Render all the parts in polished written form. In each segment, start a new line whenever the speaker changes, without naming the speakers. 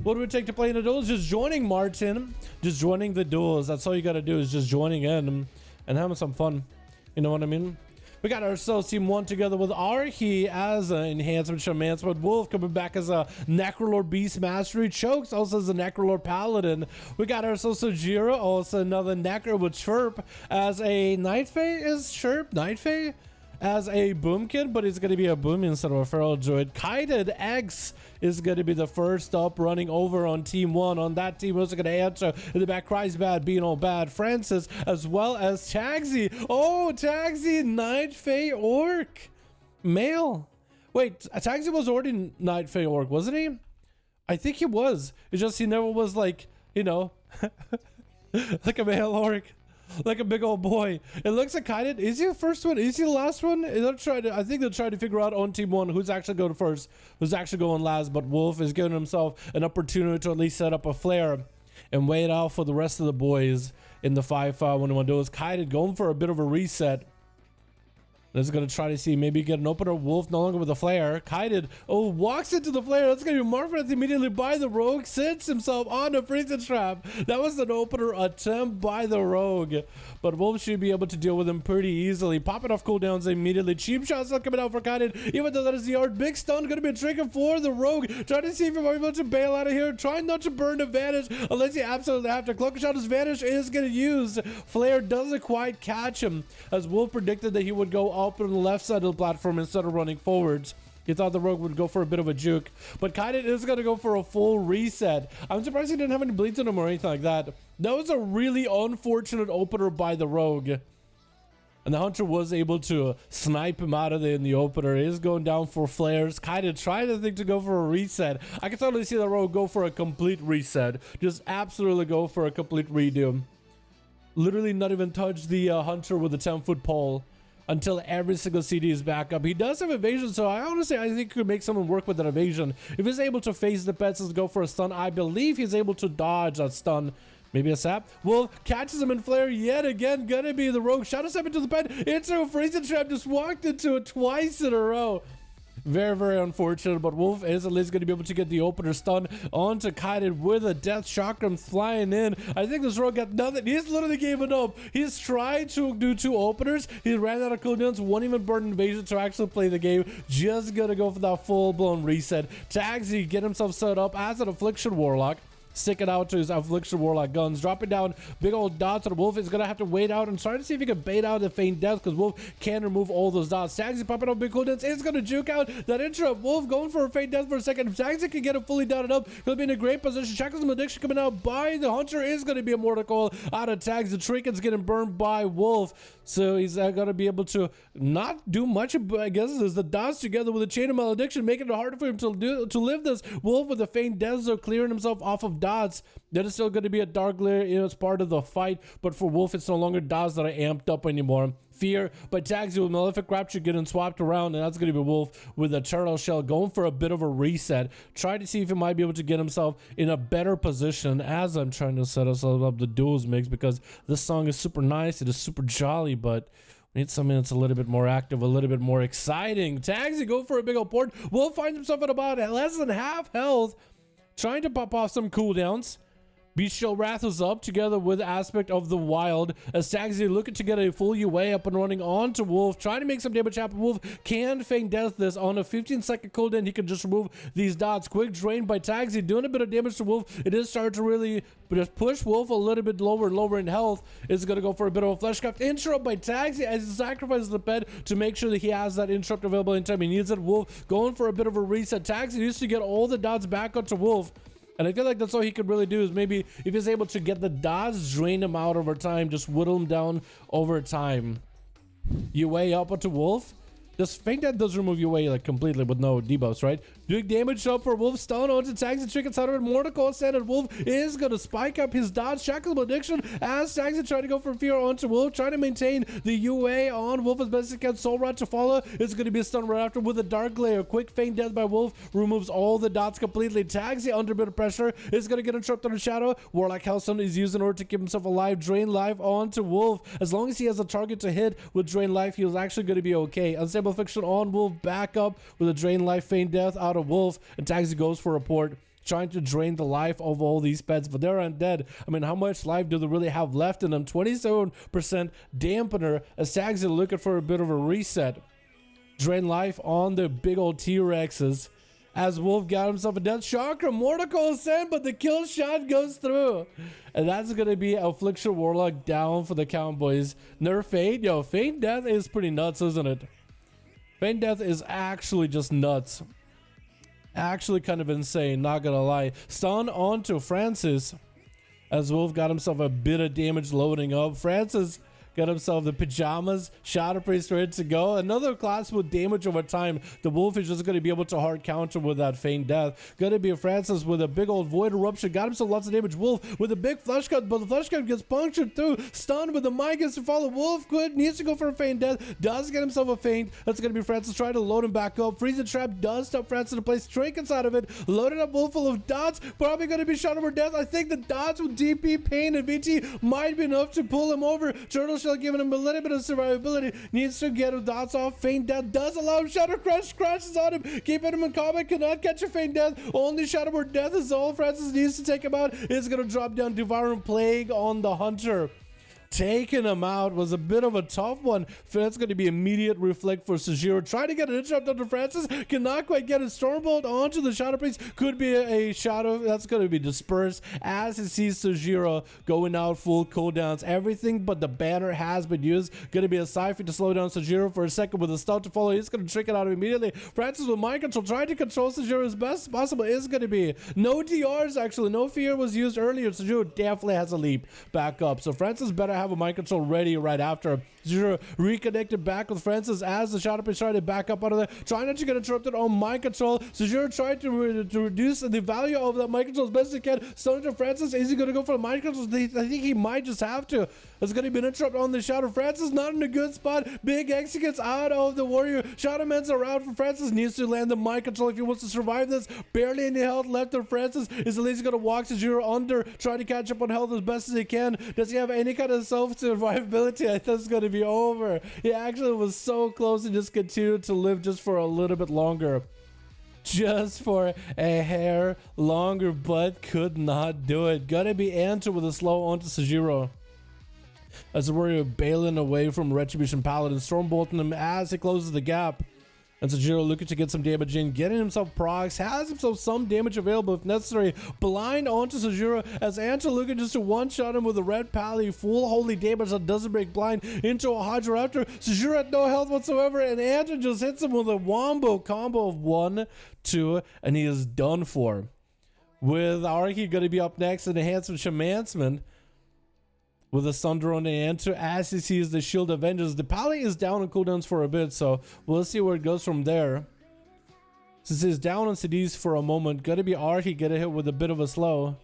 What do we take to play in the duels? Just joining, Martin. Just joining the duels. That's all you gotta do, is just joining in and having some fun. You know what I mean? We got ourselves Team 1 together with Arhi as an Enhancement Shaman, but Wolf coming back as a Necrolord Beast Mastery, Chokes also as a Necrolord Paladin. We got ourselves Sajira, also another Necro with Chirp as a Night Fae. Is Chirp Night Fae? As a Boomkin, but it's going to be a Boom instead of a Feral Druid. Kited X is going to be the first up, running over on Team 1. On that team, also going to answer in the back, Cries Bad, Being All Bad, Francis, as well as Tagsy. Oh, Tagsy, Night Fae Orc. Male. Wait, Tagsy was already Night Fae Orc, wasn't he? I think he was. It's just he never was like, you know, like a male orc. Like a big old boy. It looks like Kited. Is he the first one? Is he the last one? I think they'll try to figure out on Team 1 who's actually going first, who's actually going last. But Wolf is giving himself an opportunity to at least set up a flare and wait out for the rest of the boys in the 5v5 1v1 Duels. Kited going for a bit of a reset. Let's going to try to see, maybe get an opener. Wolf no longer with a flare. Kited, oh, walks into the flare. That's going to be Marfred immediately by the rogue. Sits himself on a freezing trap. That was an opener attempt by the rogue. But Wolf should be able to deal with him pretty easily. Popping off cooldowns immediately. Cheap shots are coming out for Kited. Even though that is the yard. Big stun going to be a trigger for the rogue. Trying to see if he might be able to bail out of here. Trying not to burn the Vanish unless you absolutely have to. Cloak shot his Vanish is going to use. Flare doesn't quite catch him, as Wolf predicted that he would go up on the left side of the platform instead of running forwards. He thought the rogue would go for a bit of a juke, but Kited is going to go for a full reset. I'm surprised he didn't have any bleeds on him or anything like that. That was a really unfortunate opener by the rogue, and the hunter was able to snipe him out of there in the opener. He is going down for flares. Kited trying to think to go for a reset. I can totally see the rogue go for a complete reset. Just absolutely go for a complete redo. Literally not even touch the hunter with a 10-foot pole until every single CD is back up. He does have evasion, so I think he could make someone work with that evasion. If he's able to face the pets and go for a stun, I believe he's able to dodge that stun. Maybe a sap. Wolf catches him in flare yet again. Gonna be the rogue. Shadow step into the pet. Into a freezing trap. Just walked into it twice in a row. Very, very unfortunate, but Wolf is at least going to be able to get the opener stun onto Kited with a death chakram flying in. I think this rogue got nothing. He's literally given up. He's tried to do 2 openers. He ran out of cooldowns, won't even burn invasion to actually play the game. Just gonna go for that full-blown reset. Tagsy get himself set up as an Affliction Warlock. Stick it out to his Affliction Warlock guns. Dropping down big old dots. And Wolf is going to have to wait out and try to see if he can bait out the Feign Death, because Wolf can remove all those dots. Tagsy popping up big cooldowns. Is going to juke out that interrupt. Wolf going for a Feign Death for a second. If Tagsy can get it fully dotted up, he'll be in a great position. Shackles Malediction coming out by the Hunter is going to be a Mortal Coil out of Tags. The Trinken's getting burned by Wolf. So he's going to be able to not do much, I guess. There's the dots together with a Chain of Malediction, making it harder for him to live this. Wolf with the Feign Death, so clearing himself off of dots. That is still going to be a dark glare, you know, it's part of the fight, but for Wolf it's no longer dots that are amped up anymore. Fear by Tagsy with Malefic Rapture getting swapped around, and that's going to be Wolf with a Turtle Shell going for a bit of a reset. Try to see if he might be able to get himself in a better position as I'm trying to set us up the duels mix, because this song is super nice, it is super jolly, but we need something that's a little bit more active, a little bit more exciting. Tagsy go for a big old port. Wolf finds himself at about less than half health, trying to pop off some cooldowns. Bestial Wrath is up together with Aspect of the Wild, as Tagsy looking to get a full UA up and running onto Wolf, trying to make some damage happen. Wolf can Feign Death this on a 15-second cooldown. He can just remove these dots. Quick drain by Tagsy, doing a bit of damage to Wolf. It is starting to really just push Wolf a little bit lower and lower in health. It's going to go for a bit of a Fleshcraft. Interrupt by Tagsy as he sacrifices the pet to make sure that he has that interrupt available anytime he needs it. Wolf going for a bit of a reset. Tagsy used to get all the dots back onto Wolf, and I feel like that's all he could really do, is maybe if he's able to get the dots, drain him out over time, just whittle him down over time. UA up onto Wolf. This Feign Death does remove UA like completely with no debuffs, right? Big damage up for Wolf. Stun onto Tagsy. Trick inside of it. Mortal Coil standard. Wolf is going to spike up his dodge. Shackles Malediction as Tagsy trying to go for Fear onto Wolf. Trying to maintain the UA on Wolf as best he can. Soul Rod to follow. It's going to be a stun right after with a Dark Glare. Quick Feign Death by Wolf. Removes all the dots completely. Tagsy under a bit of pressure. Is going to get interrupted on Shadow. Warlock Hellstone is used in order to keep himself alive. Drain life onto Wolf. As long as he has a target to hit with Drain Life, he's actually going to be okay. Unstable Fiction on Wolf. Back up with a Drain Life Feign Death out of Wolf, and Tagsy goes for a port. trying to drain the life of all these pets, but they're undead. I mean, how much life do they really have left in them? 27% dampener, as Tags are looking for a bit of a reset. Drain life on the big old T-Rexes, as Wolf got himself a death chakra. Mortical Ascent, but the kill shot goes through. And that's going to be Affliction Warlock down for the count, boys. Nerf Fade. Yo, Feint Death is pretty nuts, isn't it? Feint Death is actually just nuts. Actually kind of insane, not gonna lie. Stun onto Francis, as Wolf got himself a bit of damage loading up. Francis got himself the pajamas. Shadow Priest ready to go. Another class with damage over time. The Wolf is just going to be able to hard counter with that Feint Death. Going to be a Francis with a big old Void Eruption. Got himself lots of damage. Wolf with a big Flesh Cut, but the Flesh Cut gets punctured through. Stunned with the Mind gets to follow. Wolf good. Needs to go for a Feint Death. Does get himself a Feint. That's going to be Francis trying to load him back up. Freezing Trap does stop Francis to place Trinkets out of it. Loaded up Wolf full of dots. Probably going to be Shadow Death. I think the dots with DP, Pain, and VT might be enough to pull him over. Turtle Shell giving him a little bit of survivability. Needs to get his dots off. Feint Death does allow him. Shadow Crush crashes on him. Keeping him in combat. Cannot catch a Feint Death. Only Shadow Death is all Francis needs to take him out. Is going to drop down Devouring Plague on the Hunter. Taking him out was a bit of a tough one. That's going to be immediate reflect for Sajiro. Trying to get an interrupt onto Francis. Cannot quite get a Stormbolt onto the Shadow Priest. Could be a Shadow. That's going to be dispersed as he sees Sajiro going out full cooldowns. Everything but the banner has been used. Going to be a Cypher to slow down Sajiro for a second with a stun to follow. He's going to trick it out immediately. Francis with Mind Control. Trying to control Sajiro as best possible. Is going to be no DRs actually. No fear was used earlier. Sajiro definitely has a leap back up. So Francis better have a Mind Control ready right after. Zero reconnected back with Francis as the Shadow Priest tried to back up out of there. Trying not to get interrupted on Mind Control. Sajiro tried to reduce the value of that Mind Control as best he can. Stunning to Francis. Is he going to go for the Mind Control? I think he might just have to. There's going to be an interrupt on the Shadow. Francis not in a good spot. Big X gets out of the Warrior. Shadow Man's around for Francis. Needs to land the Mind Control if he wants to survive this. Barely any health left of Francis. Is at least going to walk Sajiro under. Trying to catch up on health as best as he can. Does he have any kind of self-survivability? I think it's going to be over. He actually was so close and just continued to live just for a little bit longer. Just for a hair longer, but could not do it. Gonna be Anta with a slow onto Sajiro, as the Warrior bailing away from Retribution Paladin, Stormbolting him as he closes the gap. And Sajiro looking to get some damage in, getting himself procs, has himself some damage available if necessary. Blind onto Sajiro as Anta looking just to one-shot him with a red pally, full holy damage that doesn't break blind into a Hydra after. Sajiro had no health whatsoever, and Anta just hits him with a wombo combo of 1, 2, and he is done for. With Arki going to be up next in Enhancement Shamansman, with a Sunder on the enter as he sees the Shield Avengers. The Pally is down on cooldowns for a bit, so we'll see where it goes from there. Since he's down on CDs for a moment, gotta be Arhi get a hit with a bit of a slow,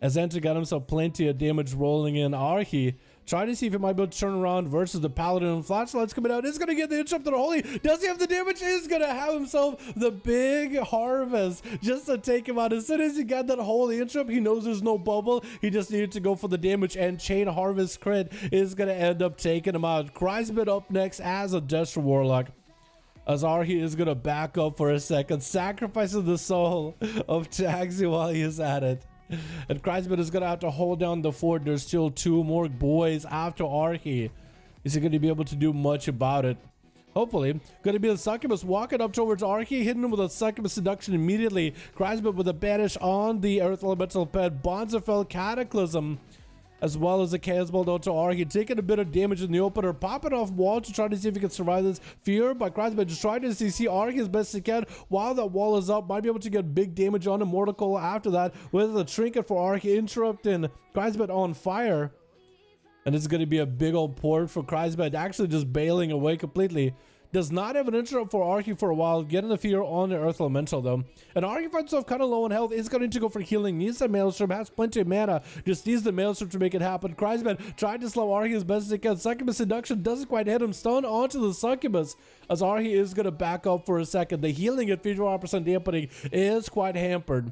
as Enter got himself plenty of damage rolling in. Arhi trying to see if he might be able to turn around versus the Paladin. Flashlights coming out. Is going to get the interrupt to the Holy. Does he have the damage? Is going to have himself the big harvest just to take him out. As soon as he got that Holy interrupt, he knows there's no bubble. He just needed to go for the damage, and Chain Harvest crit is going to end up taking him out. Chrysbit up next as a Destro Warlock, as Arhi is going to back up for a second, sacrificing the soul of Taxi while he is at it. And Chrysbit is going to have to hold down the fort. There's still 2 more boys after Arhi. Is he going to be able to do much about it? Hopefully. Going to be the Succubus walking up towards Arhi, hitting him with a Succubus Seduction immediately. Chrysbit with a banish on the Earth Elemental Pet. Bonzafell Cataclysm, as well as a Chaos Bolt onto Arhi, taking a bit of damage in the opener, popping off wall to try to see if he can survive this. Fear by Chrysbit, just trying to CC Arhi as best he can while that wall is up. Might be able to get big damage on him. Mortal Coil after that with a Trinket for Arhi, interrupting Chrysbit on fire. And it's going to be a big old port for Chrysbit, actually just bailing away completely. Does not have an interrupt for Arhi for a while, getting the fear on the Earth Elemental though. And Arhi finds himself kind of low on health, is going to go for healing, needs that Maelstrom, has plenty of mana, just needs the Maelstrom to make it happen. Chrysbit tried to slow Arhi as best as he can. Succubus Seduction doesn't quite hit him, stun onto the Succubus, as Arhi is going to back up for a second. The healing at 55% dampening is quite hampered,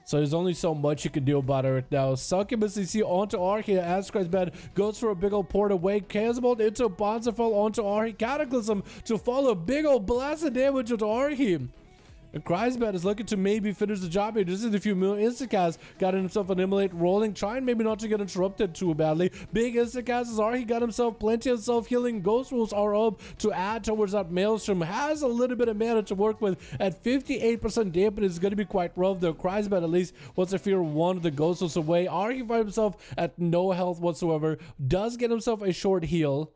so there's only so much you can do about it right now. Succubus you see onto Arhi as Chrysbit goes for a big old port away. Chaos Bolt into Bonzafell onto Arhi. Cataclysm to follow. Big old blast of damage onto Arhi. And Kreisbad is looking to maybe finish the job here. Just in a few instacasts, got himself an immolate rolling, trying maybe not to get interrupted too badly. Big instacasts are, he got himself plenty of self-healing. Ghost rules are up to add towards that Maelstrom. Has a little bit of mana to work with. At 58% dampen is going to be quite rough though. Kreisbad at least wants to fear one of the ghost rules away. He finds himself at no health whatsoever. Does get himself a short heal.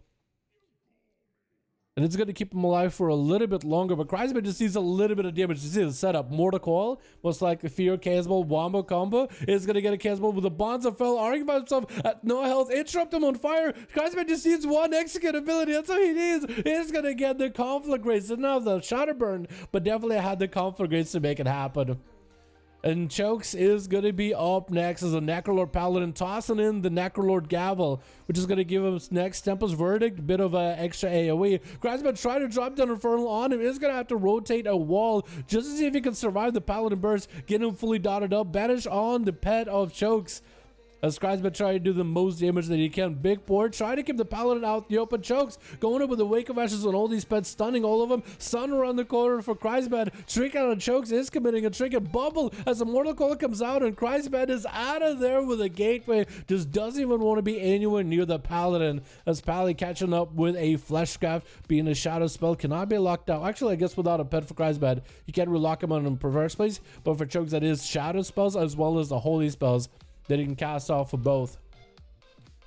And it's going to keep him alive for a little bit longer. But Kreisman just needs a little bit of damage. You see the setup. Mortal Coil, most likely Fear, Caseball, Wombo combo. Is going to get a Caseball with the Bonds of Fell. Arguing by himself at no health. Interrupt him on fire. Kreisman just needs one execute ability. That's all he needs. He's going to get the Conflict Grace. Didn't have the Shatter Burn, but definitely had the Conflict Grace to make it happen. And Chokes is going to be up next as a Necrolord Paladin, tossing in the Necrolord Gavel, which is going to give him next Tempest Verdict, bit of an extra AoE. Kreisman trying to drop down Infernal on him, is going to have to rotate a wall just to see if he can survive the Paladin Burst, get him fully dotted up, banish on the pet of Chokes. As Kreisman trying to do the most damage that he can. Big board, trying to keep the Paladin out the open. Chokes going in with the Wake of Ashes on all these pets, stunning all of them. Stun around the corner for Kreisman. Trick out on Chokes is committing a trinket bubble as a Mortal Coil comes out, and Kreisman is out of there with a gateway. Just doesn't even want to be anywhere near the Paladin. As Pally catching up with a Fleshcraft, being a shadow spell, cannot be locked out. Actually, I guess without a pet for Kreisman, you can't relock him on a perverse place, but for Chokes, that is shadow spells as well as the holy spells that he can cast off for both.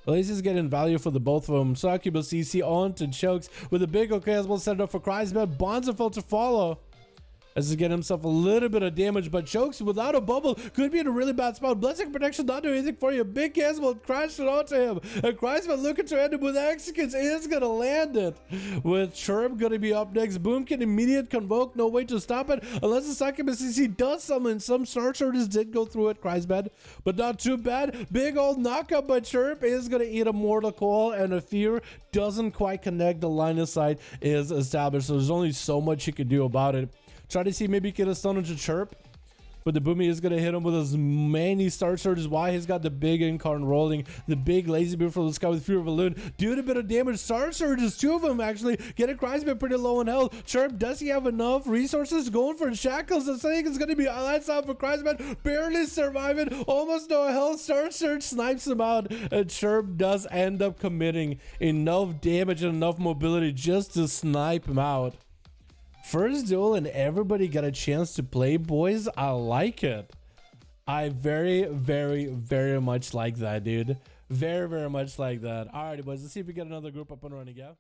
At least he's getting value for the both of them. Succubus CC on to Chokes with a big Ocasable set up for Kreisman. Bonds of Fell to follow. As he's getting himself a little bit of damage, but Chokes without a bubble could be in a really bad spot. Blessing Protection not doing anything for you. Big Castle crashed it onto him. And Kreisman looking to end him with Executes is going to land it. With Chirp going to be up next. Boom can immediate convoke. No way to stop it. Unless the Succubus CC does summon. Some Star Chargers did go through it, Kreisman. But not too bad. Big old knockup by Chirp is going to eat a Mortal Coil. And a Fear doesn't quite connect. The line of sight is established. So there's only so much you can do about it. Try to see maybe get a stun into Chirp. But the Boomy is going to hit him with as many Star Surges. Why he's got the big Incarn rolling. The big Lazy Beam from the sky with Fear of Balloon. Doing a bit of damage. Star Surges, two of them actually. Get a Kreisman pretty low in health. Chirp, does he have enough resources? Going for Shackles. The thing is going to be lights out for Kreisman. Barely surviving. Almost no health. Star Surge snipes him out. And Chirp does end up committing enough damage and enough mobility just to snipe him out. First duel and everybody got a chance to play, boys. I like it. I very much like that, dude. Very much like that. Alrighty, boys, let's see if we get another group up and running, yeah?